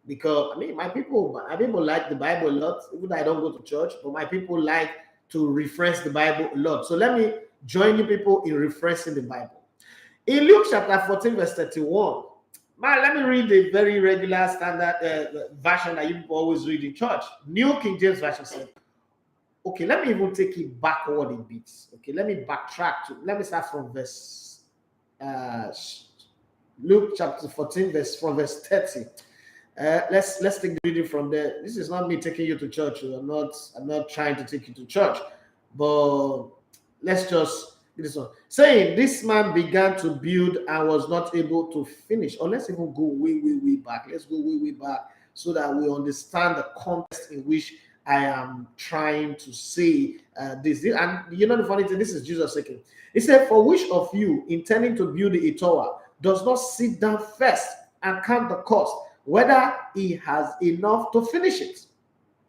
Because I mean, my people like the Bible a lot. Even though I don't go to church, but my people like to reference the Bible a lot. So let me join you people in referencing the Bible. In Luke chapter 14, verse 31, man, let me read the very regular standard version that you people always read in church. New King James Version said, okay, let me even take it backward a bit. Okay, let me backtrack let me start from verse Luke chapter 14, from verse 30. Let's take the reading from there. This is not me taking you to church. I'm not trying to take you to church, but let's just this one. Saying this man began to build and was not able to finish. Or let's even go way back. Let's go way back so that we understand the context in which I am trying to say this. And you know the funny thing, this is Jesus speaking. He said, "For which of you intending to build a tower does not sit down first and count the cost, whether he has enough to finish it?"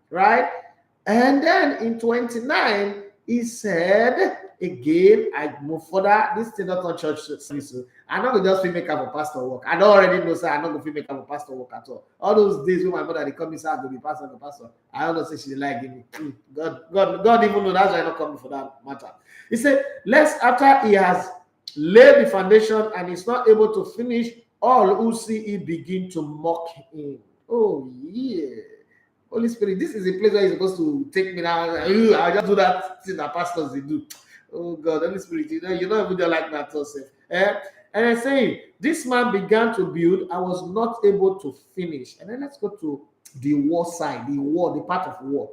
Right? And then in 29, he said, again, I move further. This is not on church service. I'm not going to just feel make up a pastor work. I don't already know, sir. I'm not going to feel make up a pastor work at all. All those days when my mother they come inside to be pastor, I don't know say she like give me. God even know that's why I'm not coming for that matter. He said, lest after he has laid the foundation and is not able to finish, all who see it begin to mock him. Oh yeah. Holy Spirit, this is a place where you're supposed to take me now. I'll just do that thing that pastors they do. Oh God, Holy Spirit, you don't even do like that yourself. And I'm saying, this man began to build and was not able to finish. And then let's go to the war side, the part of war.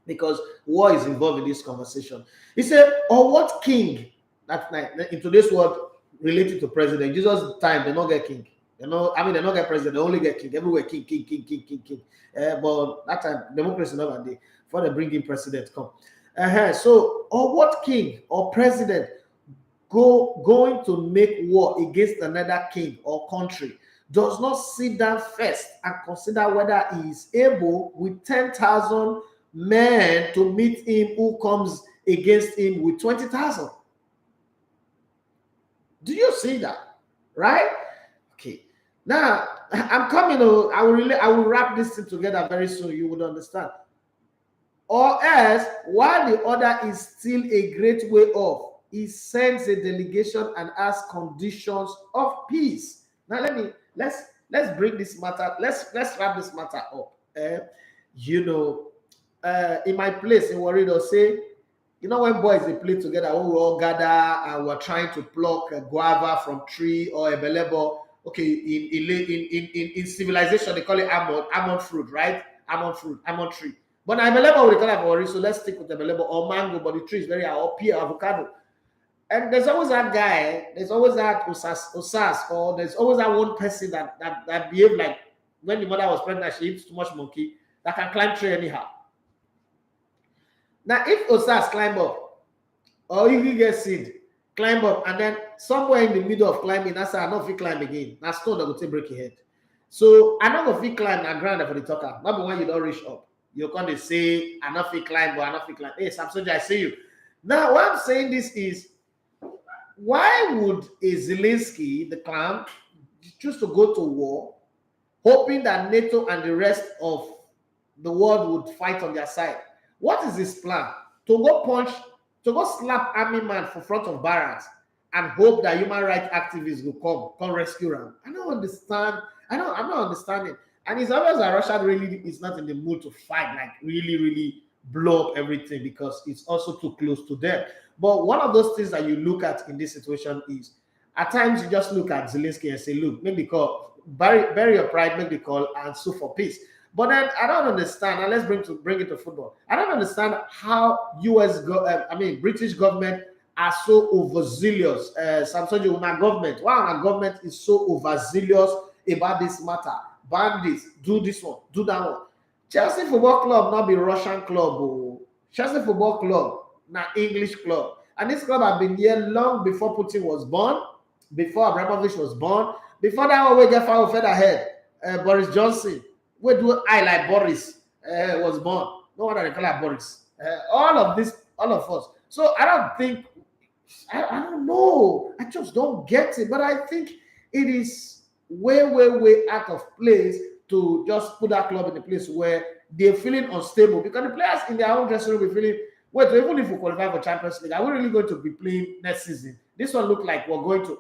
Because war is involved in this conversation. He said, or what king, that night, in today's world, related to president, Jesus' time, they don't get king. They don't get president, they only get king. Everywhere, king. But that time, democracy never did. Before they bring in president, come. So, or what king or president going to make war against another king or country does not sit down first and consider whether he is able with 10,000 men to meet him who comes against him with 20,000? Do you see that? Right? Okay. Now, I'm coming. I will wrap this thing together very soon. You would understand. Or else, while the other is still a great way off, he sends a delegation and asks conditions of peace. Now, let's bring this matter. Let's wrap this matter up. In my place in Warri, they'll say, you know, when boys they play together, we all gather and we're trying to pluck a guava from tree or a belebo. Okay, in civilization they call it almond fruit, right? Almond tree. But now belebo we call it Warri, so let's stick with the belebo or mango. But the tree is very or pear, avocado. And there's always that guy. There's always that osas, or there's always that one person that behave like when the mother was pregnant, she eats too much monkey that can climb tree anyhow. Now, if Osas climb up, or if you get seed, climb up, and then somewhere in the middle of climbing, that's how I know if you climb again. That's stone that will take break your head. So I know if you climb, I ground for the talker. Not when you don't reach up. You're going to say, I know if you climb, but I know if you climb. Hey, Sam Soja, I see you. Now, what I'm saying this is, why would a Zelensky, the clown, choose to go to war, hoping that NATO and the rest of the world would fight on their side? What is his plan? To go slap army man for front of barracks and hope that human rights activists will come rescue him? I don't understand. I'm not understanding. And it's obvious that Russia really is not in the mood to fight, like really blow up everything, because it's also too close to them. But one of those things that you look at in this situation is, at times you just look at Zelensky and say, look, make the call, bury your pride, make the call, and sue for peace. But then I don't understand, and let's bring it to football. I don't understand how British government are so overzealous. Samsung government, why our government is so overzealous about this matter? Ban this, do this one, do that one. Chelsea Football Club not be Russian club. Oh. Chelsea Football Club, not English club. And this club have been here long before Putin was born, before Abramovich was born, before that one we get far fed ahead. Boris Johnson. Where do I like Boris was born? No wonder they call her Boris. All of us. So I don't think, I don't know. I just don't get it. But I think it is way out of place to just put that club in a place where they're feeling unstable, because the players in their own dressing room will be feeling, wait, even if we qualify for Champions League, are we really going to be playing next season? This one look like we're going to,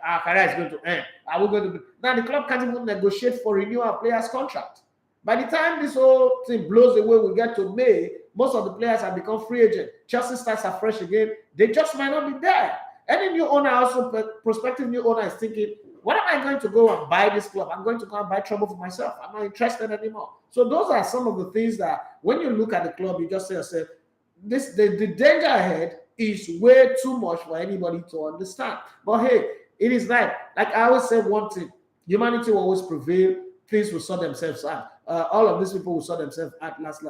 our career is going to end. Are we going to be? Now the club can't even negotiate for renewal of players' contract. By the time this whole thing blows away, we get to May, most of the players have become free agents. Chelsea starts afresh again. They just might not be there. Any new owner, also prospective new owner, is thinking, what am I going to go and buy this club? I'm going to go and buy trouble for myself. I'm not interested anymore. So those are some of the things that when you look at the club, you just say yourself, the danger ahead is way too much for anybody to understand. But hey, it is like I always say one thing, humanity will always prevail. Things will sort themselves out. All of these people will sort themselves out last.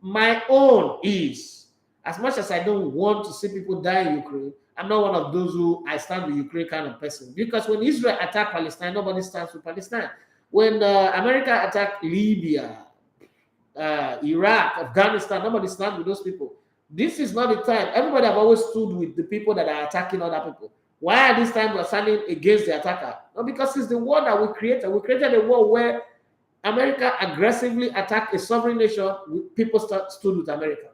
My own is, as much as I don't want to see people die in Ukraine, I'm not one of those who I stand with Ukraine kind of person. Because when Israel attacked Palestine, nobody stands with Palestine. When America attacked Libya, Iraq, Afghanistan, nobody stands with those people. This is not the time. Everybody have always stood with the people that are attacking other people. Why at this time we're standing against the attacker? No, because it's the war that we created. We created a war where America aggressively attacked a sovereign nation. People stood with America.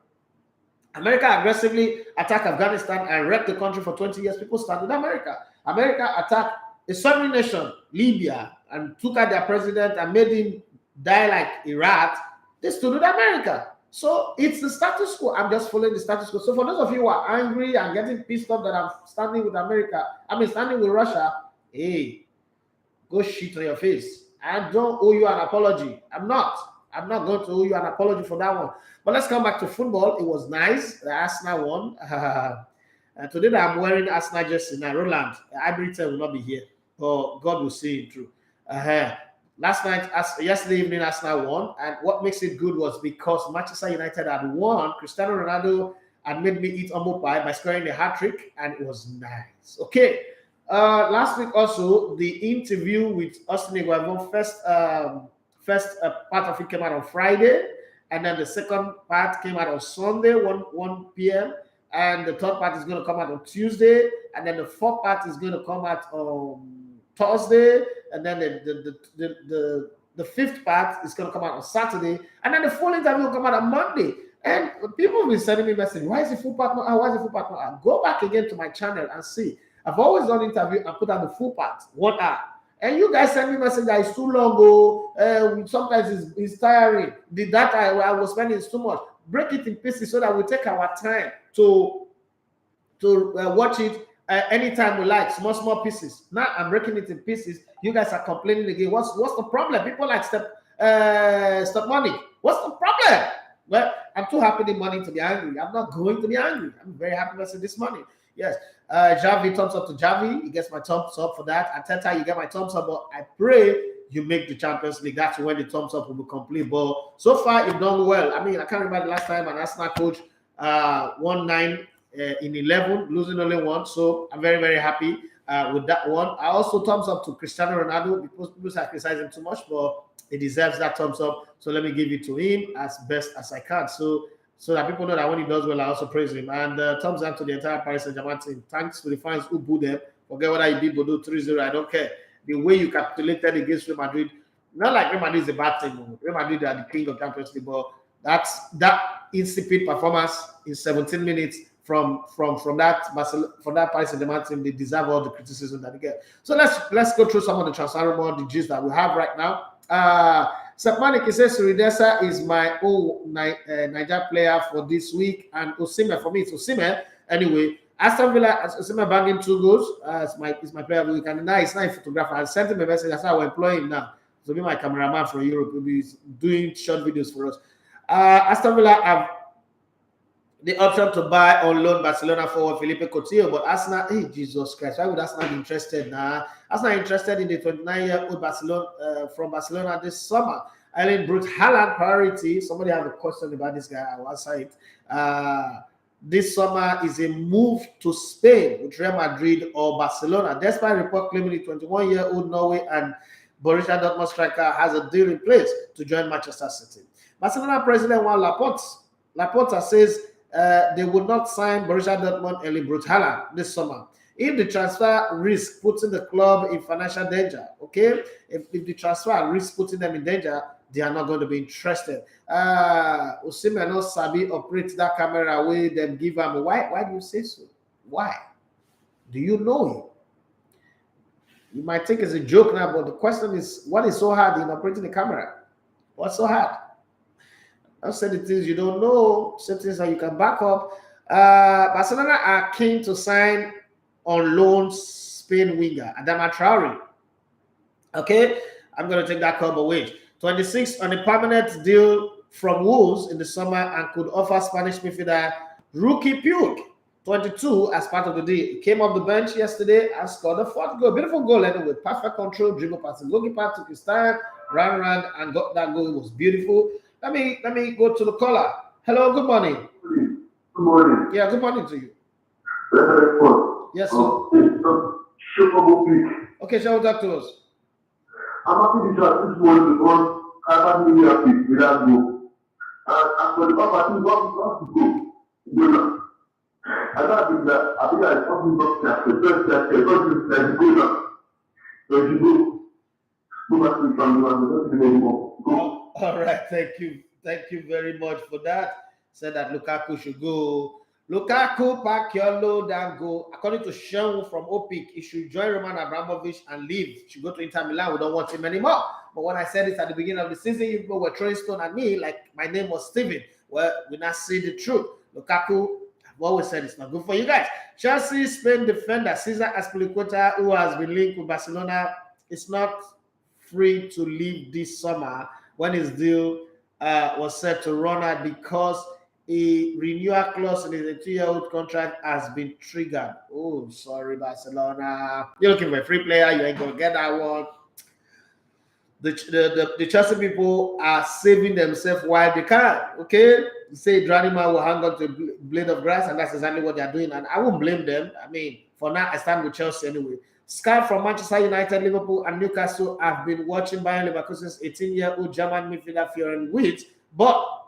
America aggressively attacked Afghanistan and wrecked the country for 20 years. People stand with America. America attacked a sovereign nation, Libya, and took out their president and made him die like Iraq. They stood with America. So it's the status quo. I'm just following the status quo. So for those of you who are angry and getting pissed off that I'm standing with America, standing with Russia, hey, go shit on your face. I don't owe you an apology. I'm not going to owe you an apology for that one. But let's come back to football. It was nice. The Arsenal won. Today that I'm wearing Arsenal jersey now, Roland, Ibriton will not be here. But God will see it through. Yesterday evening, Arsenal won. And what makes it good was because Manchester United had won. Cristiano Ronaldo had made me eat humble pie by scoring a hat-trick. And it was nice. Okay. Last week also, the interview with Austin Iguavon, first part of it came out on Friday, and then the second part came out on Sunday, 1 p.m., and the third part is going to come out on Tuesday, and then the fourth part is going to come out on Thursday, and then the fifth part is going to come out on Saturday, and then the full interview will come out on Monday. And people will be sending me messages, why is the full part not out? Why is the full part not out? Go back again to my channel and see. I've always done interview and put out the full part, 1 hour. And you guys send me message that it's too long. Sometimes it's tiring. The data I was spending is too much. Break it in pieces so that we take our time to watch it anytime we like, small pieces. Now I'm breaking it in pieces. You guys are complaining again. What's the problem? People like stop money. What's the problem? Well, I'm too happy the money to be angry. I'm not going to be angry. I'm very happy to see this money. Yes. Javi, thumbs up to Javi. He gets my thumbs up for that. Ateta, you get my thumbs up. But I pray you make the Champions League. That's when the thumbs up will be complete. But so far, you've done well. I can't remember the last time an Arsenal coach won 9 in 11, losing only 1. So I'm very, very happy with that one. I also thumbs up to Cristiano Ronaldo. People are criticizing too much, but he deserves that thumbs up. So let me give it to him as best as I can. So that people know that when he does well, I also praise him. And thumbs up to the entire Paris Saint-Germain team. Thanks to the fans who booed them. Forget whether you beat Bordeaux 3-0, I don't care. The way you capitulated against Real Madrid, not like Real Madrid is a bad team. Real Madrid are the king of Champions League, but that insipid performance in 17 minutes from that Paris Saint-Germain team, they deserve all the criticism that they get. So let's go through some of the transfer rumors, the gist that we have right now. Sepmanik says Ridesa is my own Niger player for this week, and Osimhen for me it's Osimhen. Anyway, Aston Villa, Osimhen banging 2 goals. It's my player of the week, and now it's not a photographer. I sent him a message. That's how I employ him now. So be my cameraman for Europe. He'll be doing short videos for us. Aston Villa have the option to buy on loan Barcelona for Philippe Coutinho, but Arsenal, hey, Jesus Christ, why would Arsenal be interested now? Arsenal interested in the 29-year-old Barcelona from Barcelona this summer. Erling Braut Haaland priority. Somebody have a question about this guy. I'll answer it. This summer is a move to Spain with Real Madrid or Barcelona. Despite report claiming the 21-year-old Norway and Borussia Dortmund striker has a deal in place to join Manchester City. Barcelona president Joan Laporta says they would not sign Borussia Dortmund Erling Braut Haaland this summer. If the transfer risk putting the club in financial danger, okay, if the transfer risk putting them in danger, they are not going to be interested. Osimhen no sabi operate that camera way them give him. Why do you say so? Why? Do you know him? You might think it's a joke now, but the question is, what is so hard in operating the camera? What's so hard? I'll say the things you don't know, say things that you can back up. Barcelona are keen to sign on loan Spain winger Adama Traore. Okay, I'm going to take that club away. 26 on a permanent deal from Wolves in the summer and could offer Spanish midfielder Riqui Puig 22 as part of the deal. He came off the bench yesterday and scored a fourth goal. Beautiful goal anyway. Perfect control, dribble pass. The goalkeeper took his time, ran around and got that goal. It was beautiful. Let me go to the caller. Hello, good morning. Good morning. Yeah, good morning to you. Yes, sir. Okay, shall we talk to us? I'm happy to chat this morning because I'm really happy with that goal. And for the papa, I want to go. I don't think that it's something not the first step, it's not just like go now. So if you go back to the family, I don't think anymore. Go. All right, thank you very much for that. Said that Lukaku should go. Lukaku, pack your load and go. According to Sean from Opik, he should join Roman Abramovich and leave. He should go to Inter Milan. We don't want him anymore. But when I said this at the beginning of the season, you people were throwing stone at me like my name was Steven. Well, we now see the truth. Lukaku, I've always said it's not good for you guys. Chelsea Spain defender Cesar Azpilicueta, who has been linked with Barcelona, is not free to leave this summer when his deal was set to run out because a renewal clause in his 2-year-old contract has been triggered. Oh, sorry, Barcelona. You're looking for a free player. You ain't going to get that one. The Chelsea people are saving themselves while they can. Okay? You say Dranima will hang on to a blade of grass, and that's exactly what they're doing. And I won't blame them. I mean, for now, I stand with Chelsea anyway. Sky from Manchester United, Liverpool, and Newcastle have been watching Bayern Leverkusen's 18-year-old German midfielder Florian Wirtz, but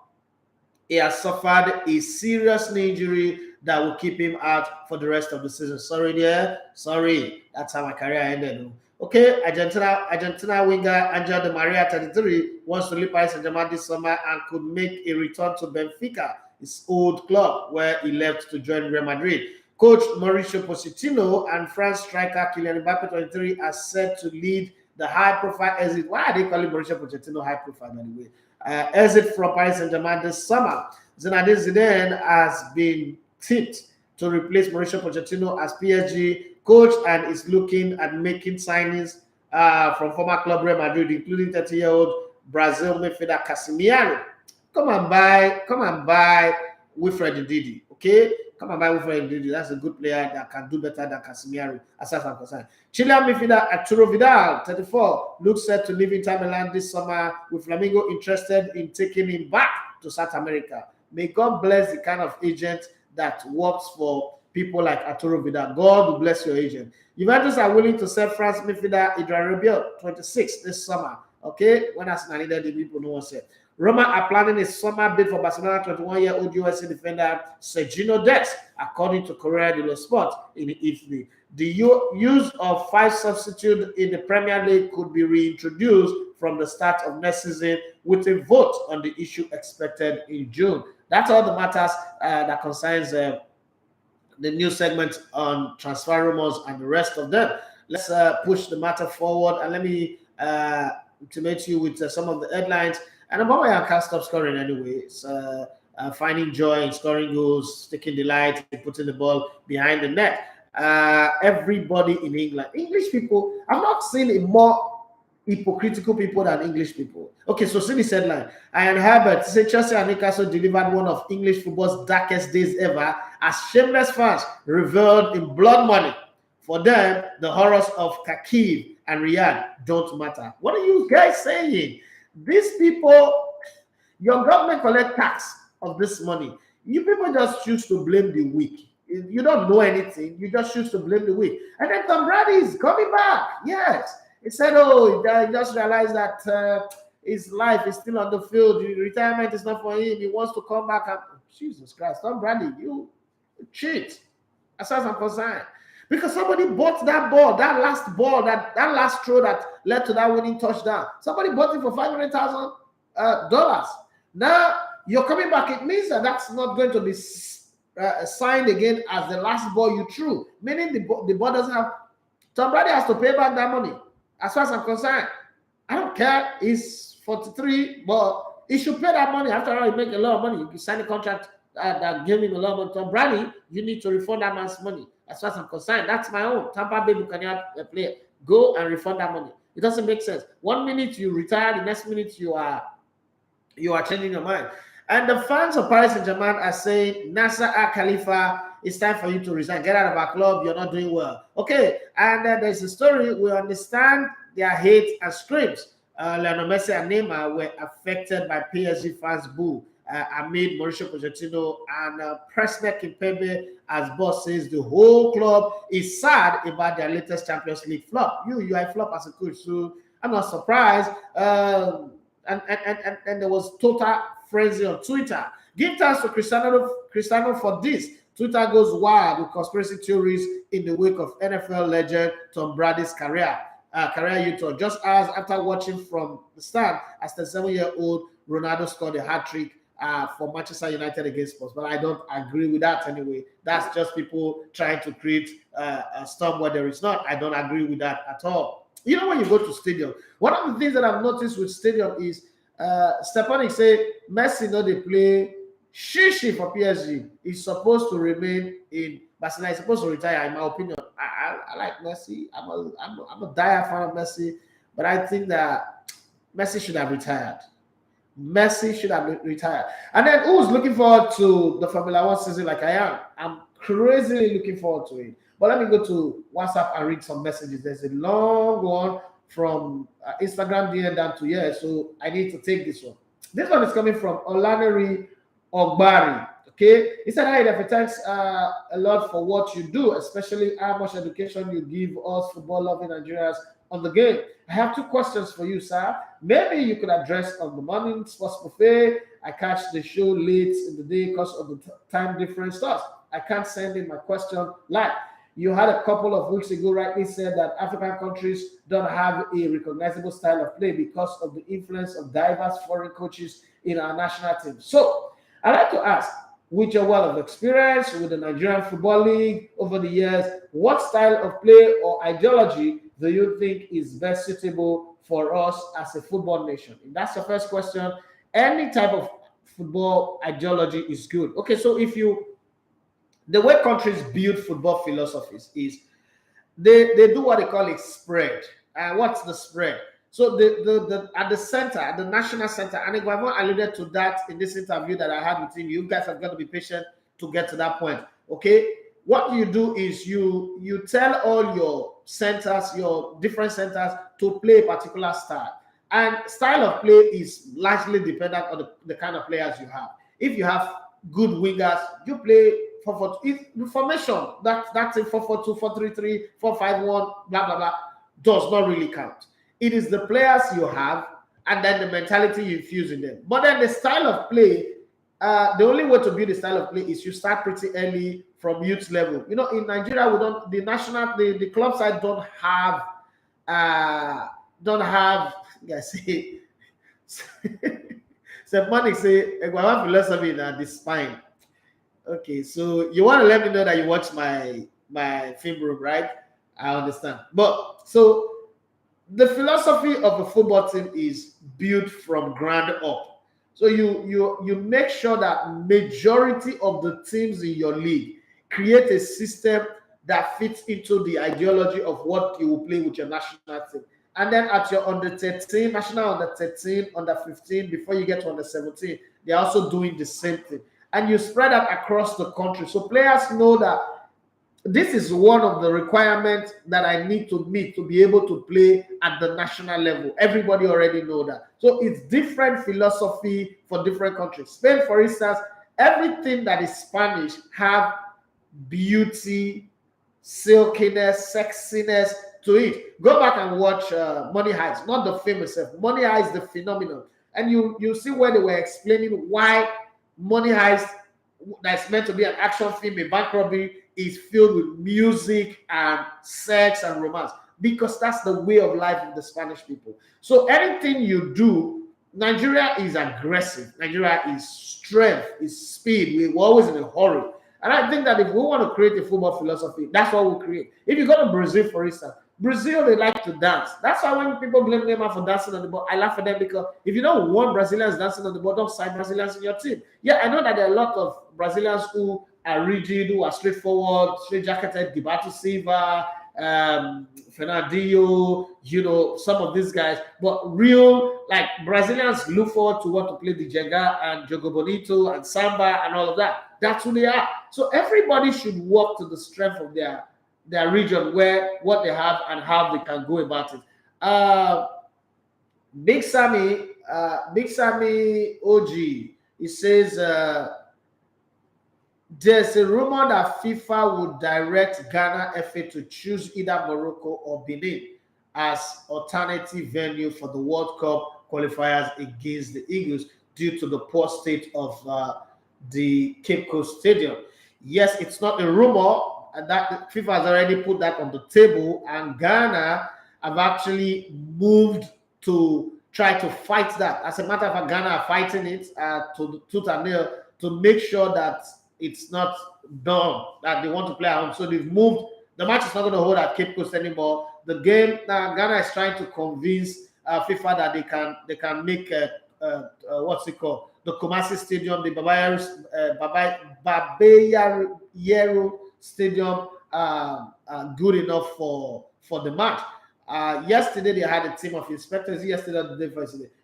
he has suffered a serious injury that will keep him out for the rest of the season. Sorry, dear. Sorry. That's how my career ended. Okay, Argentina winger Angel Di Maria, 33, wants to leave Paris Saint-Germain this summer and could make a return to Benfica, his old club, where he left to join Real Madrid. Coach Mauricio Pochettino and France striker Kylian Mbappe, 23, are set to lead the high-profile exit. Why are they calling Mauricio Pochettino high-profile, by the way? Exit from Paris Saint-Germain this summer. Zinedine Zidane has been tipped to replace Mauricio Pochettino as PSG coach and is looking at making signings from former club Real Madrid, including 30-year-old Brazil midfielder Casemiro. Come and buy Wilfred Ndidi, okay? Come and buy Wilfred Ndidi. That's a good player that can do better than Casemiro, as far as I'm concerned. Chilean midfielder Arturo Vidal, 34, looks set to leave Inter Milan this summer, with Flamengo interested in taking him back to South America. May God bless the kind of agent that works for people like Arturo Vidal. God will bless your agent. Juventus are willing to sell France midfielder Adrien Rabiot, 26, this summer. Okay, when Arsenal needed the people, no one said. Roma are planning a summer bid for Barcelona 21-year-old USA defender Sergino Dest, according to Corriere dello Sport in Italy. The use of 5 substitutes in the Premier League could be reintroduced from the start of next season, with a vote on the issue expected in June. That's all the matters that concerns the new segment on transfer rumors and the rest of them. Let's push the matter forward, and let me intimate you with some of the headlines. And Aubameyang can't stop scoring anyway. It's finding joy in scoring goals, taking delight in putting the ball behind the net. Everybody in England, English people, I've not seen a more hypocritical people than English people. Okay, so see this headline. Ian Herbert said Chelsea and Newcastle delivered one of English football's darkest days ever as shameless fans reveled in blood money. For them, the horrors of Kharkiv and Riyadh don't matter. What are you guys saying? These people, your government collect tax of this money. You people just choose to blame the weak. You don't know anything. You just choose to blame the weak. And then Tom Brady is coming back. Yes. He said, oh, he just realized that his life is still on the field. Retirement is not for him. He wants to come back. And, Jesus Christ, Tom Brady, you cheat. As far as I'm concerned. Because somebody bought that ball, that last throw that led to that winning touchdown. Somebody bought it for $500,000. Now you're coming back. It means that that's not going to be signed again as the last ball you threw. Meaning the ball doesn't have. Tom Brady has to pay back that money. As far as I'm concerned, I don't care. He's 43, but he should pay that money. After all, he make a lot of money. You can sign a contract that gave him a lot of money. Tom Brady, you need to refund that man's money. As far as I'm concerned, that's my own. Tampa Bay Buccaneers player. Go and refund that money. It doesn't make sense. 1 minute you retire, the next minute you are changing your mind. And the fans of Paris Saint-Germain are saying, Nasser Al-Khalifa, it's time for you to resign. Get out of our club. You're not doing well. Okay. And there's a story. We understand their hate and screams. Lionel Messi and Neymar were affected by PSG fans' boo amid Mauricio Pochettino and Presnel Kimpembe, as boss says, the whole club is sad about their latest Champions League flop. You are a flop as a coach, so I'm not surprised. And there was total frenzy on Twitter. Give thanks to Cristiano for this. Twitter goes wild with conspiracy theories in the wake of NFL legend Tom Brady's career U-turn. Just hours after watching from the stand, as the 7-year-old Ronaldo scored a hat-trick for Manchester United against Spurs. But I don't agree with that anyway. That's just people trying to create a storm where there is not. I don't agree with that at all. You know, when you go to stadium, one of the things that I've noticed with stadium is Stepanik say Messi no dey play shishi for PSG. He's supposed to remain in Barcelona. He's supposed to retire, in my opinion. I like Messi. I'm a dire fan of Messi, but I think that Messi should have retired. Messi should have retired. And then who's looking forward to the Formula One season like I am? I'm crazily looking forward to it. But let me go to WhatsApp and read some messages. There's a long one from Instagram DM down to here, so I need to take this one. This one is coming from Olaneri Ogbari. Okay, he said, "Hi, David, thanks a lot for what you do, especially how much education you give us football-loving Nigerians on the game. I have 2 questions for you, sir. Maybe you could address on the morning sports buffet. I catch the show late in the day because of the time difference stuff. I can't send in my question live. You had a couple of weeks ago rightly said that African countries don't have a recognizable style of play because of the influence of diverse foreign coaches in our national team. So I'd like to ask, with your wealth of experience with the Nigerian Football League over the years, what style of play or ideology do you think is best suitable for us as a football nation? If that's the first question. Any type of football ideology is good. Okay, so the way countries build football philosophies is they do what they call a spread. What's the spread? So the at the center, at the national center, and I've alluded to that in this interview that I had with him. You guys have got to be patient to get to that point. Okay, what you do is you tell all your centers, your different centers, to play a particular style, and style of play is largely dependent on the kind of players you have. If you have good wingers, you play 4-4-2. Formation that's in 4-4-2, 4-3-3, 4-5-1, blah blah blah, does not really count. It is the players you have and then the mentality you infuse in them. But then the style of play, the only way to build a style of play is you start pretty early from youth level. You know, in Nigeria, the club side don't have so money say one philosophy that is fine. Okay, so you want to let me know that you watch my film room, right? I understand. But so the philosophy of a football team is built from ground up. So you make sure that majority of the teams in your league create a system that fits into the ideology of what you will play with your national team. And then at your under 13, national under 13, under 15, before you get to under 17, they're also doing the same thing. And you spread that across the country. So players know that this is one of the requirements that I need to meet to be able to play at the national level. Everybody already know that. So it's different philosophy for different countries. Spain, for instance, everything that is Spanish have beauty, silkiness, sexiness to it. Go back and watch Money Heist, not the film itself. Money Heist, the phenomenon. And you see where they were explaining why Money Heist that's meant to be an action film, a bank robbery, is filled with music and sex and romance, because that's the way of life of the Spanish people. So anything you do, Nigeria is aggressive. Nigeria is strength, is speed. We're always in a hurry. And I think that if we want to create a football philosophy, that's what we'll create. If you go to Brazil, for instance, Brazil, they like to dance. That's why when people blame Neymar for dancing on the ball, I laugh at them, because if you don't want Brazilians dancing on the ball, don't sign Brazilians in your team. Yeah, I know that there are a lot of Brazilians who are rigid, who are straightforward, straight-jacketed, Gilberto Silva, Fernandinho, some of these guys. But real, like, Brazilians look forward to want to play the Jenga and Jogo Bonito and Samba and all of that. That's who they are. So everybody should work to the strength of their region, where what they have and how they can go about it. Big Sammy OG, he says there's a rumor that FIFA would direct Ghana FA to choose either Morocco or Benin as alternative venue for the World Cup qualifiers against the Eagles due to the poor state of the Cape Coast Stadium. Yes, it's not a rumor, and that FIFA has already put that on the table, and Ghana have actually moved to try to fight that. As a matter of fact, Ghana are fighting it to tooth and nail to make sure that it's not done, that they want to play at home. So they've moved. The match is not going to hold at Cape Coast anymore. The game now, Ghana is trying to convince FIFA that they can make what's it called, the Kumasi Stadium, the Babayaro Stadium, good enough for the match. Yesterday they had a team of inspectors. Yesterday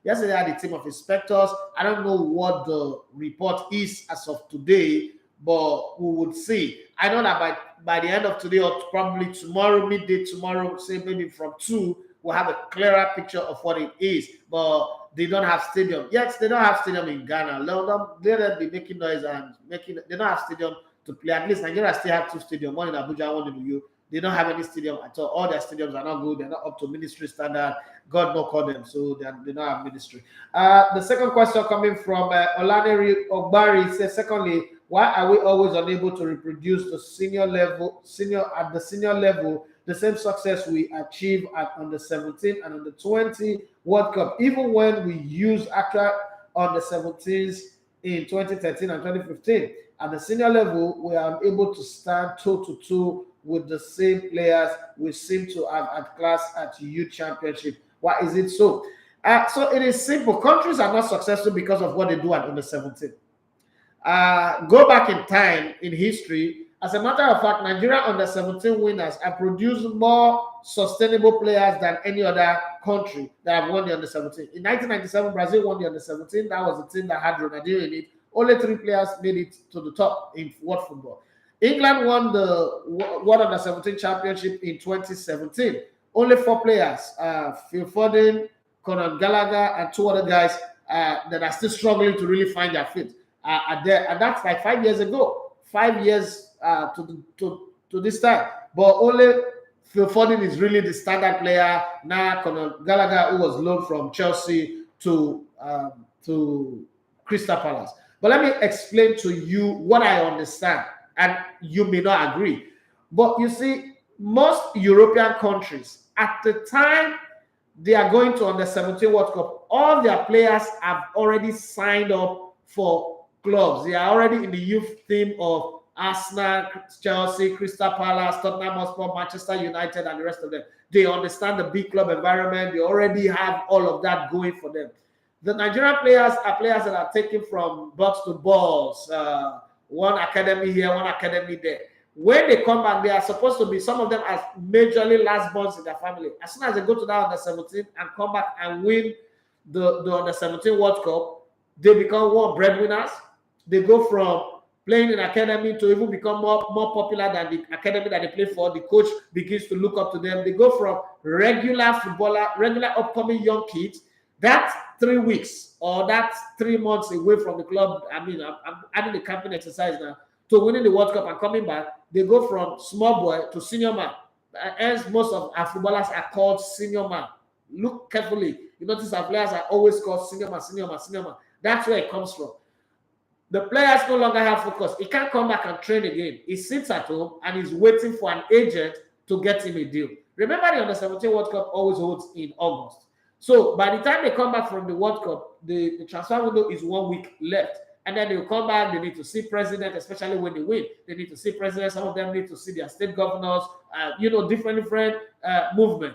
they had a team of inspectors. I don't know what the report is as of today, but we would see. I know that by the end of today, or probably tomorrow, midday tomorrow, say maybe from 2, we'll have a clearer picture of what it is. But they don't have stadium. Yes, they don't have stadium in Ghana. They'll be making noise and they don't have stadium to play. At least Nigeria still have 2 stadiums, one in Abuja, one in Uyo. They don't have any stadium at all. All their stadiums are not good. They're not up to ministry standard. God no call them, so they don't have ministry. The second question coming from Olaneri Ogbari says, secondly, why are we always unable to reproduce the senior level, the same success we achieve at under 17 and under 20 World Cup, even when we use actual under 17s in 2013 and 2015? At the senior level, we are able to stand toe-to-toe with the same players we seem to have at class at youth championship. Why is it so? So it is simple. Countries are not successful because of what they do at under 17. Go back in time in history. As a matter of fact, Nigeria under 17 winners have produced more sustainable players than any other country that have won the under 17. In 1997, Brazil won the under 17. That was the team that had Ronaldinho in it. Only 3 players made it to the top in world football. England won the World Under 17 Championship in 2017. Only 4 players, Phil Foden, Conor Gallagher, and 2 other guys that are still struggling to really find their feet are there. And that's like 5 years ago, 5 years to this time. But only Phil Foden is really the standard player. Now Conor Gallagher, who was loaned from Chelsea to Crystal Palace. But let me explain to you what I understand. And you may not agree. But you see, most European countries, at the time they are going to under 17 World Cup, all their players have already signed up for clubs. They are already in the youth team of Arsenal, Chelsea, Crystal Palace, Tottenham Hotspur, Manchester United, and the rest of them. They understand the big club environment. They already have all of that going for them. The Nigerian players are players that are taken from box to balls, one academy here, one academy there. When they come back, they are supposed to be, some of them as majorly last borns in their family. As soon as they go to that under 17 and come back and win the under 17 World Cup, they become more breadwinners. They go from playing in academy to even become more popular than the academy that they play for. The coach begins to look up to them. They go from regular footballer, regular upcoming young kids. That's 3 weeks or that's 3 months away from the club. I mean, I'm adding the camping exercise now to winning the World Cup and coming back. They go from small boy to senior man. Hence, most of our footballers are called senior man. Look carefully. You notice our players are always called senior man, senior man, senior man. That's where it comes from. The players no longer have focus. He can't come back and train again. He sits at home and is waiting for an agent to get him a deal. Remember, the Under-17 World Cup always holds in August. So by the time they come back from the World Cup, the transfer window is 1 week left. And then they'll come back, they need to see president, especially when they win. They need to see president. Some of them need to see their state governors, different movement.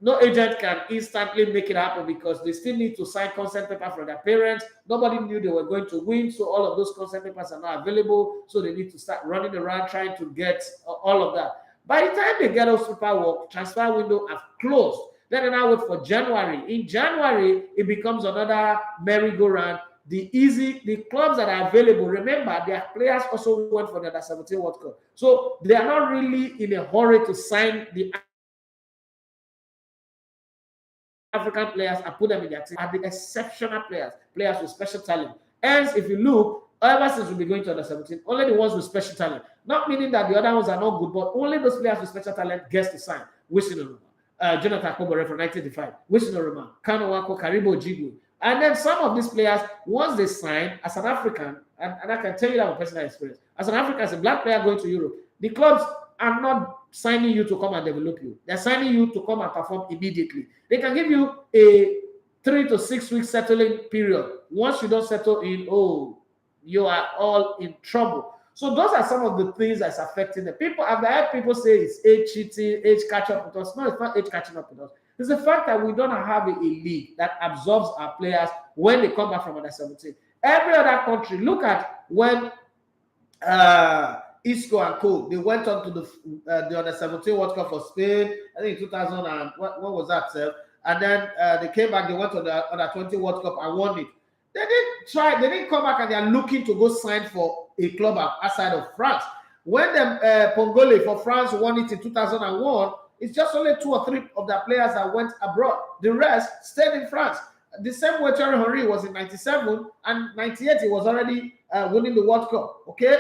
No agent can instantly make it happen because they still need to sign consent paper from their parents. Nobody knew they were going to win, so all of those consent papers are not available. So they need to start running around trying to get all of that. By the time they get those paperwork, transfer window have closed. Then they now wait for January. In January, it becomes another merry-go-round. The clubs that are available, remember, their players also went for the Under-17 World Cup. So they are not really in a hurry to sign the African players and put them in their team are the exceptional players with special talent. Hence, if you look, ever since we've been going to Under-17, only the ones with special talent. Not meaning that the other ones are not good, but only those players with special talent gets to sign. Jonathan Kobore from 1985, Wisnoroma, Kano Wako, Karibo Jigu. And then some of these players, once they sign as an African, and I can tell you that from personal experience, as an African, as a black player going to Europe, the clubs are not signing you to come and develop you. They're signing you to come and perform immediately. They can give you a 3 to 6 week settling period. Once you don't settle in, you are all in trouble. So those are some of the things that's affecting the people. I've heard people say it's age cheating, age catch up with us. No, it's not age catching up with us. It's the fact that we don't have a league that absorbs our players when they come back from Under-17. Every other country, look at when Isco and Co. They went on to the Under-17 World Cup for Spain. I think 2000 and what was that, sir? And then they came back. They went to the Under-20 World Cup and won it. They didn't come back and they are looking to go sign for a club outside of France. When Pongole for France won it in 2001, it's just only 2 or 3 of their players that went abroad. The rest stayed in France. The same way Thierry Henry was in 97 and 98, he was already winning the World Cup. Okay,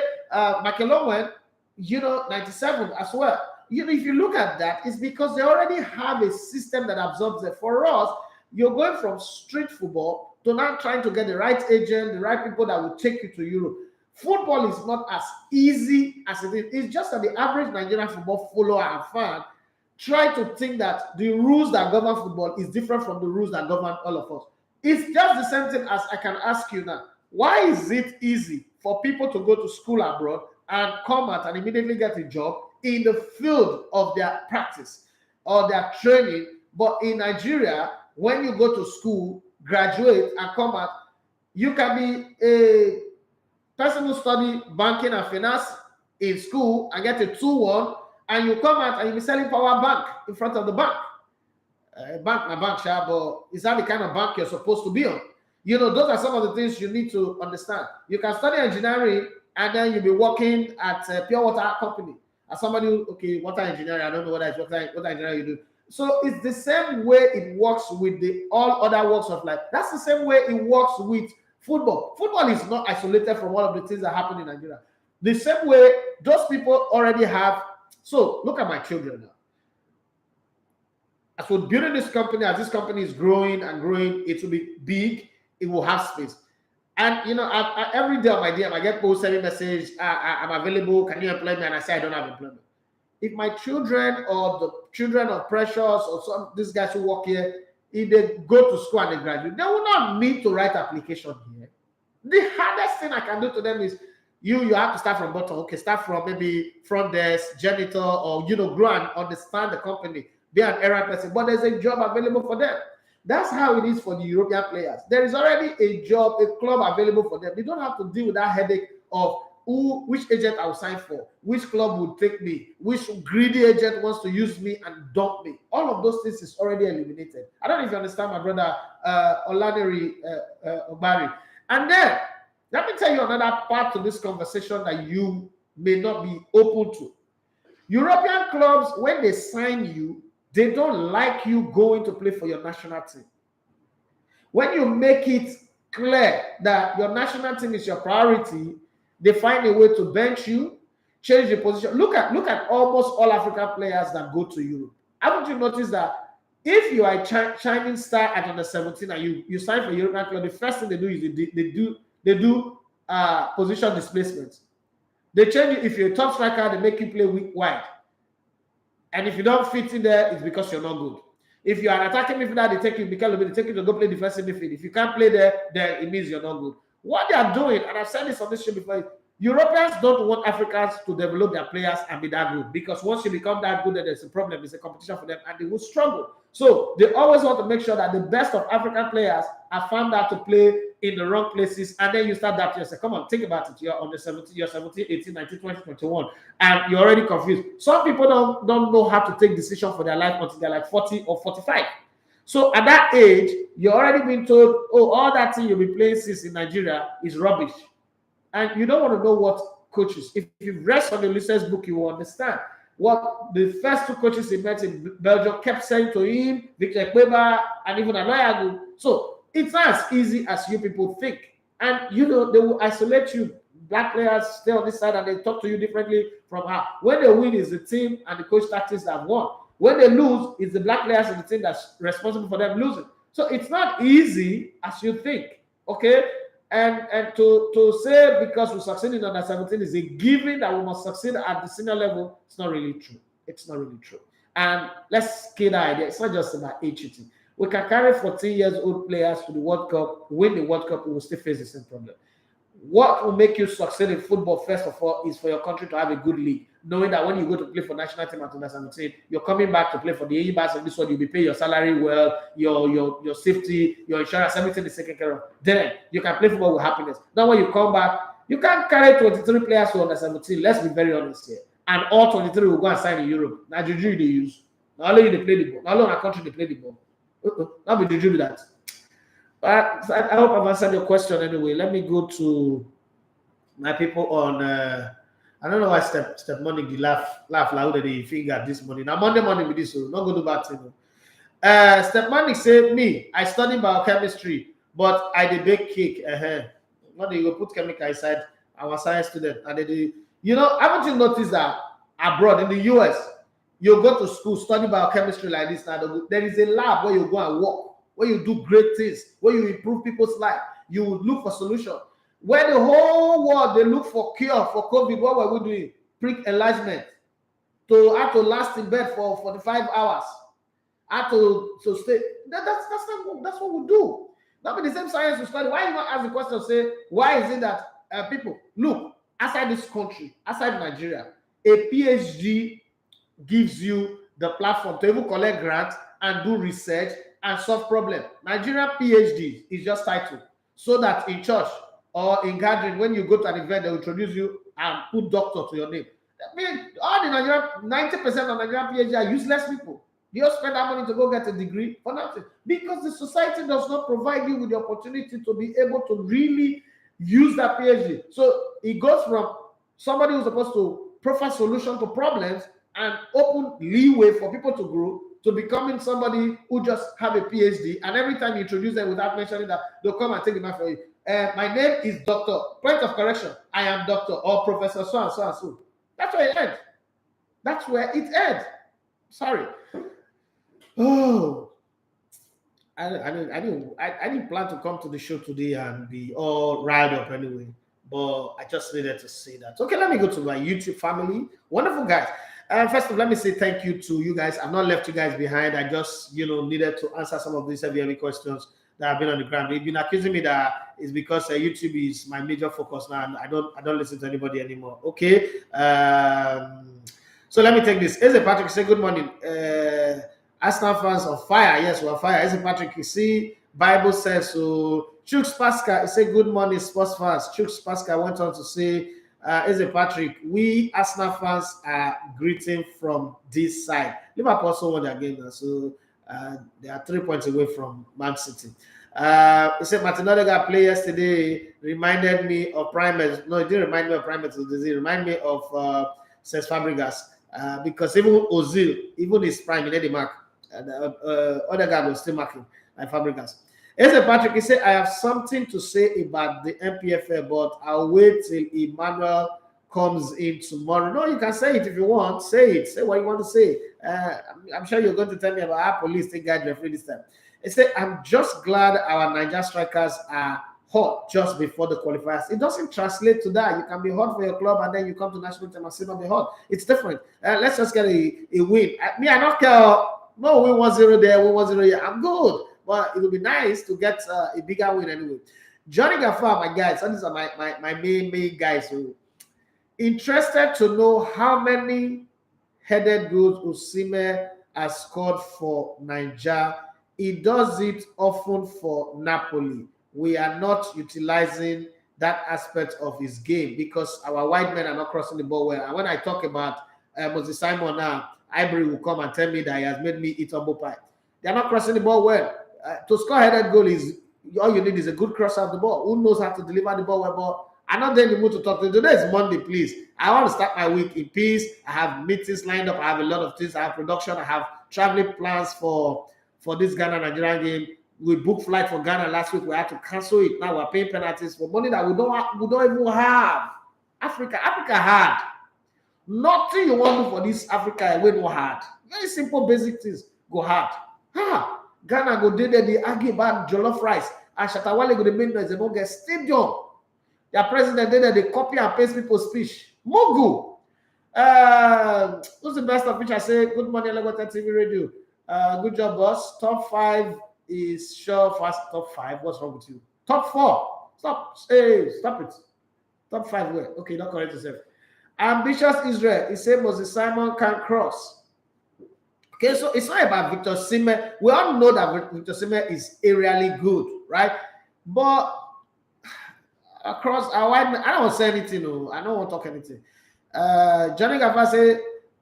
Michael 97 as well. If you look at that, it's because they already have a system that absorbs it. For us, you're going from street football to now trying to get the right agent, the right people that will take you to Europe. Football is not as easy as it is. It's just that the average Nigerian football follower and fan try to think that the rules that govern football is different from the rules that govern all of us. It's just the same thing as I can ask you now. Why is it easy for people to go to school abroad and come out and immediately get a job in the field of their practice or their training? But in Nigeria, when you go to school, graduate and come out, you can be a person who study banking and finance in school and get a 2-1, and you come out and you be selling power bank in front of the bank. Bank, but is that the kind of bank you're supposed to be on? Those are some of the things you need to understand. You can study engineering and then you'll be working at a pure water company. As somebody, water engineering, I don't know what engineering you do. So it's the same way it works with all other walks of life. That's the same way it works with football. Football is not isolated from all of the things that happen in Nigeria. The same way those people already have. So look at my children now. As we're building this company, as this company is growing and growing, it will be big, it will have space. And every day on my DM, I get posts sending message, I'm available, can you employ me? And I say I don't have employment. If my children or the children of Precious or these guys who work here, if they go to school and they graduate, they will not need to write application here. The hardest thing I can do to them is you have to start from bottom. Okay, start from maybe front desk, janitor, or grow and understand the company. Be an errand person, but there's a job available for them. That's how it is for the European players. There is already a job, a club available for them. They don't have to deal with that headache of which agent I'll sign for, which club will take me, which greedy agent wants to use me and dump me. All of those things is already eliminated. I don't know if you understand, my brother Olaneri Obari. And then let me tell you another part to this conversation that you may not be open to. European clubs, when they sign you, they don't like you going to play for your national team. When you make it clear that your national team is your priority, they find a way to bench you, change the position. Look at almost all African players that go to Europe. Haven't you noticed that if you are a shining star at Under-17 and you sign for European club, the first thing they do is they do position displacement. They change you. If you're a top striker, they make you play wide. And if you don't fit in there, it's because you're not good. If you are an attacking midfielder, they take you to go play defensive midfield. If you can't play there, then it means you're not good. What they are doing, and I've said this on this show before, Europeans don't want Africans to develop their players and be that good, because once you become that good, then there's a problem. It's a competition for them, and they will struggle. So they always want to make sure that the best of African players are found out to play in the wrong places, and then you start that yourself. Come on, think about it. You're on the 17, you're 17, 18, 19, 20, 21, and you're already confused. Some people don't know how to take decisions for their life until they're like 40 or 45. So at that age, you're already being told, oh, all that thing you'll be playing since in Nigeria is rubbish. And you don't want to know what coaches. If you've read on the Ulysses book, you will understand what the first two coaches he met in Belgium kept saying to him, Victor Kweba, and even Aloyagu. So it's not as easy as you people think. And you know, they will isolate you. Black players stay on this side and they talk to you differently from her. When they win, is the team and the coach tactics that have won. When they lose, it's the black players in the team that's responsible for them losing. So it's not easy as you think. Okay? And to say because we succeeded in under 17 is a given that we must succeed at the senior level, it's not really true. It's not really true. And let's get the idea. It's not just about age cheating. We can carry 14 years old players to the World Cup, win the World Cup, we will still face the same problem. What will make you succeed in football, first of all, is for your country to have a good league. Knowing that when you go to play for national team at under 17, you're coming back to play for the AEBAS, and this one you'll be paying your salary well, your safety, your insurance, everything is taken care of. Then you can play football with happiness. Now when you come back, you can't carry 23 players to under 17. Let's be very honest here. And all 23 will go and sign in Europe. Now juju they use. Not only they play the ball. Not only our country they play the ball. Not be juju that. But I hope I've answered your question anyway. Let me go to my people on. I don't know why Step Money the laugh loud they figure this morning. Now Monday morning with this, so not go do bad thing. Step Money said me. I study biochemistry, but I did bake cake. Not that you go put chemical inside our science student. And they, you know, haven't you noticed that abroad in the US, you go to school study biochemistry like this. Now there is a lab where you go and work, where you do great things, where you improve people's life. You look for solutions. Where the whole world, they look for cure for COVID, what were we doing? Prick enlargement. To have to last in bed for 45 hours. Have to stay. That's what we do. That be the same science we study. Why you not ask the question, say, why is it that people, look, outside this country, outside Nigeria, a PhD gives you the platform to even collect grants and do research and solve problems. Nigerian PhD is just title. So that in church, or in gathering, when you go to an event, they will introduce you and put doctor to your name. I mean, all the Nigerian, 90% of Nigerian PhD are useless people. You spend that money to go get a degree for nothing. Because the society does not provide you with the opportunity to be able to really use that PhD. So it goes from somebody who's supposed to provide solution to problems and open leeway for people to grow to becoming somebody who just have a PhD. And every time you introduce them without mentioning that, they'll come and take it back for you. My name is Doctor. Point of correction. I am Doctor or Professor so and so and so. That's where it ends. That's where it ends. Sorry. Oh, I didn't plan to come to the show today and be all riled up anyway. But I just needed to say that. Okay, let me go to my YouTube family. Wonderful guys. First of all, let me say thank you to you guys. I've not left you guys behind. I just, needed to answer some of these heavy questions that have been on the ground. They've been accusing me that it's because YouTube is my major focus now, and I don't listen to anybody anymore. Okay. So let me take this. Eze Patrick say good morning. Arsenal fans on fire. Yes, we're on fire. Eze Patrick, you see, Bible says so. Chooks Pascal say good morning, sports fans. Chooks Pascal went on to say, Eze Patrick, we Arsenal fans are greeting from this side. Liverpool also won their game now, so they are 3 points away from Man City. He said Martin Odegaard play yesterday reminded me of Primates. No, it didn't remind me of Primates. It reminded me of Cesc Fabregas because even Ozil, even his prime, he did the mark. Odegaard was still marking like Fabregas. Eze Patrick, he said, I have something to say about the MPFL, but I'll wait till Emmanuel comes in tomorrow. No, you can say it if you want. Say it. Say what you want to say. I'm sure you're going to tell me about our police take guide referee this time. He said, I'm just glad our Niger strikers are hot just before the qualifiers. It doesn't translate to that. You can be hot for your club and then you come to national team and still not be hot. It's different. Let's just get a win. I don't care. No, win 1-0 there, win 1-0 here. I'm good. But it would be nice to get a bigger win anyway. Johnny Gafar, my guys, so these are my main guys. So interested to know how many headed goals Osimhen has scored for Nigeria. He does it often for Napoli. We are not utilizing that aspect of his game because our wide men are not crossing the ball well. And when I talk about Moses Simon now, Ivory will come and tell me that he has made me eat humble pie. They are not crossing the ball well. To score headed goal is all you need is a good cross of the ball. Who knows how to deliver the ball well? But I'm not in the mood to talk to you. Today is Monday, please. I want to start my week in peace. I have meetings lined up. I have a lot of things. I have production. I have traveling plans for this Ghana-Nigerian game. We booked flight for Ghana last week. We had to cancel it. Now we're paying penalties for money that we don't even have. Africa hard. Nothing you want to do for this Africa we no hard. Very simple, basic things go hard. Ghana go there, they argue about jollof rice. And Shatawale go the main noise, they don't get stadium. Their president there, they copy and paste people's speech. Mugu. Who's the best of which I say, good morning, Lagos TV radio. Good job, boss. Top 5 is sure fast. Top 5. What's wrong with you? Top 4. Stop. Hey, stop it. Top 5 where? Okay, don't correct yourself. Ambitious Israel. He said Moses Simon can cross. Okay, so it's not about Victor Osimhen. We all know that Victor Osimhen is aerially good, right? But across our wide, I don't want to say anything. No, I don't want to talk anything. Johnny Gaffer said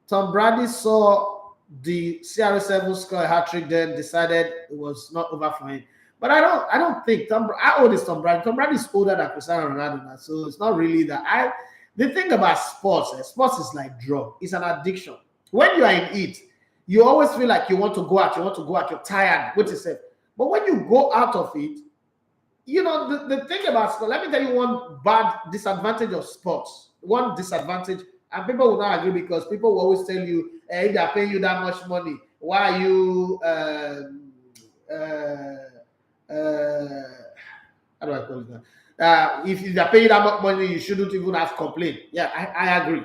Tom Brady saw the CR7 score a hat-trick, then decided it was not over for him. But I don't think how old is Tom Brady? Tom Brady is older than Cristiano Ronaldo, so it's not really that. The thing about sports is like drug. It's an addiction. When you are in it, you always feel like you want to go out, you're tired, what is it? But when you go out of it, you know, the thing about sports, let me tell you one bad disadvantage of sports. One disadvantage, and people will not agree because people will always tell you, hey, if they're paying you that much money, why are you how do I call it now? If they're paying that much money, you shouldn't even have complained. Yeah, I agree.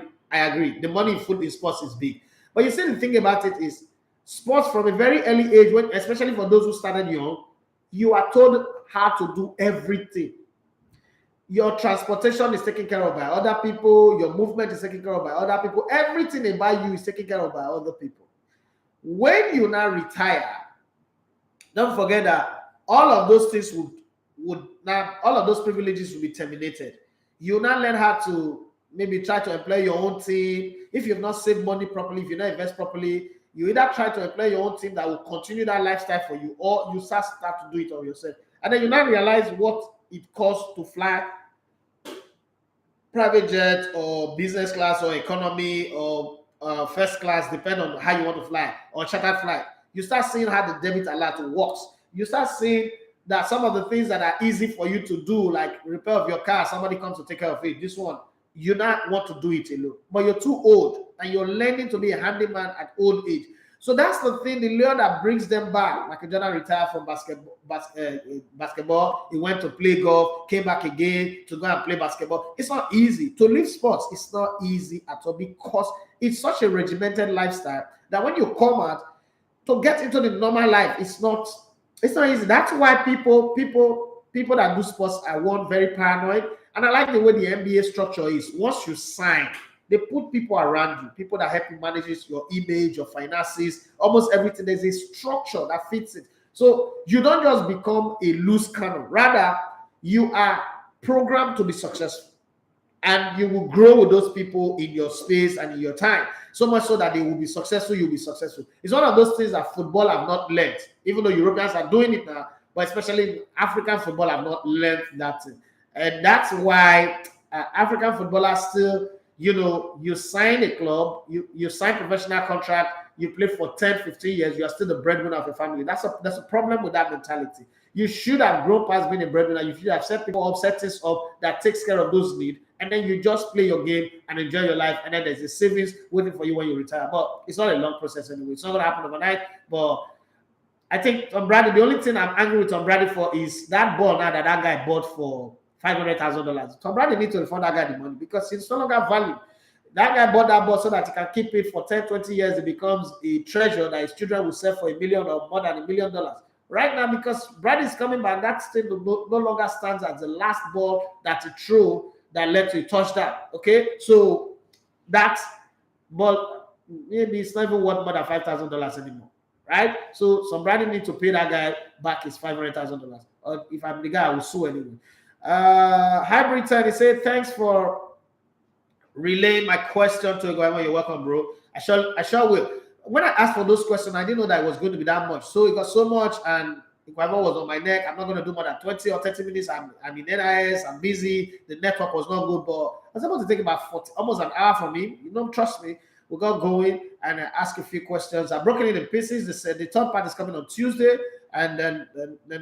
The money in sports is big. But you see, the thing about it is, sports from a very early age, especially for those who started young, you are told how to do everything. Your transportation is taken care of by other people. Your movement is taken care of by other people. Everything about you is taken care of by other people. When you now retire, don't forget that all of those things all of those privileges will be terminated. You now learn how to maybe try to employ your own team. If you've not saved money properly, if you not invest properly, you either try to employ your own team that will continue that lifestyle for you, or you start to do it on yourself. And then you now realize what it costs to fly private jet or business class or economy or first class, depending on how you want to fly, or chartered flight. You start seeing how the debit alert works. You start seeing that some of the things that are easy for you to do, like repair of your car, somebody comes to take care of it. This one, you not want to do it alone, but you're too old and you're learning to be a handyman at old age. So that's the thing, the lure that brings them back. Michael Jordan retired from basketball. He went to play golf, came back again to go and play basketball. It's not easy. To leave sports, it's not easy at all because it's such a regimented lifestyle that when you come out, to get into the normal life, it's not easy. That's why people that do sports are one very paranoid. And I like the way the NBA structure is. Once you sign, they put people around you, people that help you manage your image, your finances, almost everything. There's a structure that fits it. So you don't just become a loose cannon. Rather, you are programmed to be successful. And you will grow with those people in your space and in your time. So much so that they will be successful, you'll be successful. It's one of those things that football have not learned. Even though Europeans are doing it now, but especially African football have not learned that thing. And that's why African footballers still, you sign a club, you sign professional contract, you play for 10, 15 years, you are still the breadwinner of your family. That's a problem with that mentality. You should have grown past being a breadwinner. You should have set people up, set things up that takes care of those needs, and then you just play your game and enjoy your life, and then there's a savings waiting for you when you retire. But it's not a long process anyway. It's not going to happen overnight, but I think Tom Brady, the only thing I'm angry with Tom Brady for is that ball now that guy bought for $500,000. Tom Brady needs to refund that guy the money because it's no longer value. That guy bought that ball so that he can keep it for 10, 20 years. It becomes a treasure that his children will sell for $1 million or more than $1 million. Right now, because Brady is coming back, that still no longer stands as the last ball that he threw that led to a touchdown. Okay, so that ball maybe it's not even worth more than $5,000 anymore. Right? So somebody need to pay that guy back his $500,000. Or if I'm the guy, I will sue anyway. Hybrid 10, he said, thanks for relaying my question to Iguaimo. You're welcome, bro. I sure will. When I asked for those questions, I didn't know that it was going to be that much. So it got so much, and Iguaimo was on my neck. I'm not going to do more than 20 or 30 minutes. I'm in NIS. I'm busy. The network was not good, but I was able to take about 40, almost an hour from him. You don't trust me. We got going and I asked a few questions. I broke it into pieces. They said the third part is coming on Tuesday, and then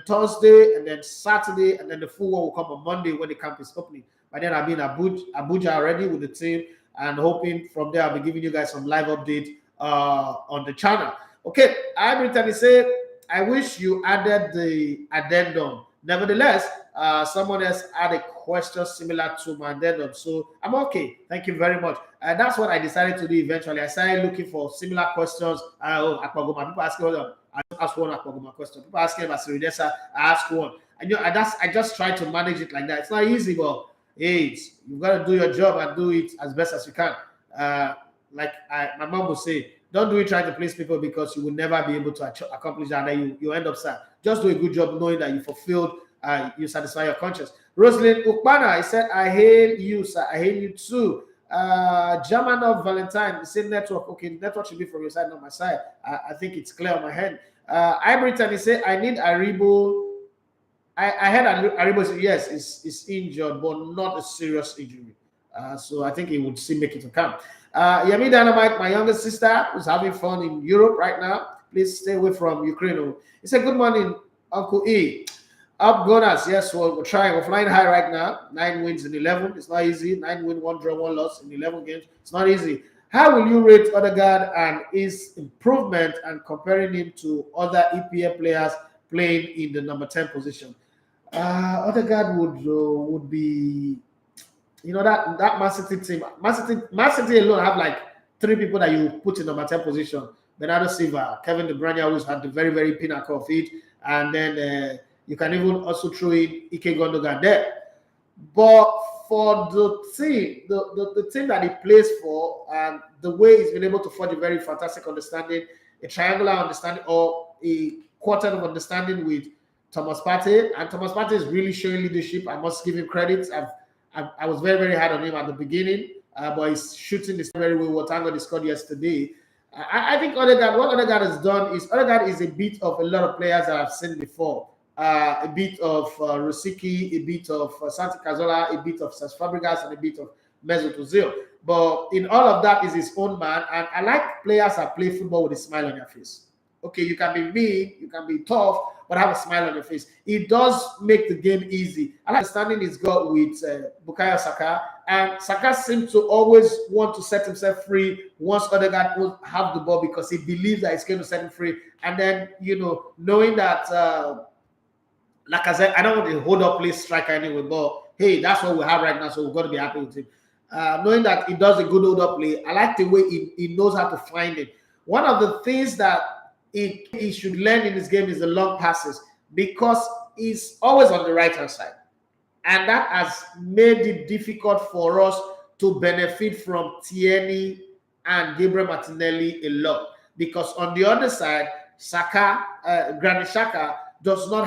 Thursday, and then Saturday, and then the full one will come on Monday when the camp is opening. By then I'll be in Abuja already with the team, and hoping from there I'll be giving you guys some live update on the channel. Okay, every time he said, I wish you added the addendum. Nevertheless, someone else had a question similar to my addendum, so I'm okay. Thank you very much. And that's what I decided to do eventually. I started looking for similar questions. Akpagoma. People asking, I ask one Akpagoma question. People asking about Siridesa, I ask one. And I just try to manage it like that. It's not easy, but hey, you've got to do your job and do it as best as you can. My mom would say, don't do it trying to please people because you will never be able to accomplish that, and then you end up sad. Just do a good job knowing that you fulfilled, you satisfy your conscience. Rosalind Ukpana, he said, I hail you, sir. I hail you too. German of Valentine, the same network. Okay, the network should be from your side, not my side. I think it's clear on my hand. Ibriton, he said, I need Aribo. I heard Aribo, yes, is injured, but not a serious injury. So I think he would still make it to camp. Yami Dynamite, my younger sister, who's having fun in Europe right now. Please stay away from Ukraine. He said, good morning, Uncle E. Up Gunners, yes, we're trying. We're flying high right now. 9 wins in 11. It's not easy. 9 wins, 1 draw, 1 loss in 11 games. It's not easy. How will you rate Odegaard and his improvement and comparing him to other EPL players playing in the number 10 position? Odegaard would be, that Man City team. Man City alone have like 3 people that you put in number 10 position. Bernardo Silva, Kevin De Bruyne, who's had the very, very pinnacle of it, and then you can even also throw in Ike Gundogan there. But for the team, the team that he plays for, and the way he's been able to forge a very fantastic understanding, a triangular understanding, or a quartet of understanding with Thomas Partey, and Thomas Partey is really showing leadership. I must give him credit. I was very, very hard on him at the beginning, but he's shooting this very well. What Tango scored yesterday. I think what Odegaard has done is Odegaard is a bit of a lot of players that I've seen before. A bit of Rosicky, a bit of Santi Cazorla, a bit of Cesc Fabregas, and a bit of Mesut Ozil. But in all of that is his own man, and I like players that play football with a smile on their face. Okay, you can be mean, you can be tough, but have a smile on your face. It does make the game easy. I like the standing he's got with Bukayo Saka, and Saka seems to always want to set himself free once Odegaard will have the ball because he believes that it's going to set him free. And then, knowing that, like I said, I don't want to hold up play striker anyway, but hey, that's what we have right now, so we've got to be happy with him. Knowing that he does a good hold up play, I like the way he knows how to find it. One of the things that he should learn in this game is the long passes, because he's always on the right hand side, and that has made it difficult for us to benefit from Tierney and Gabriel Martinelli a lot, because on the other side, Granit Xhaka does not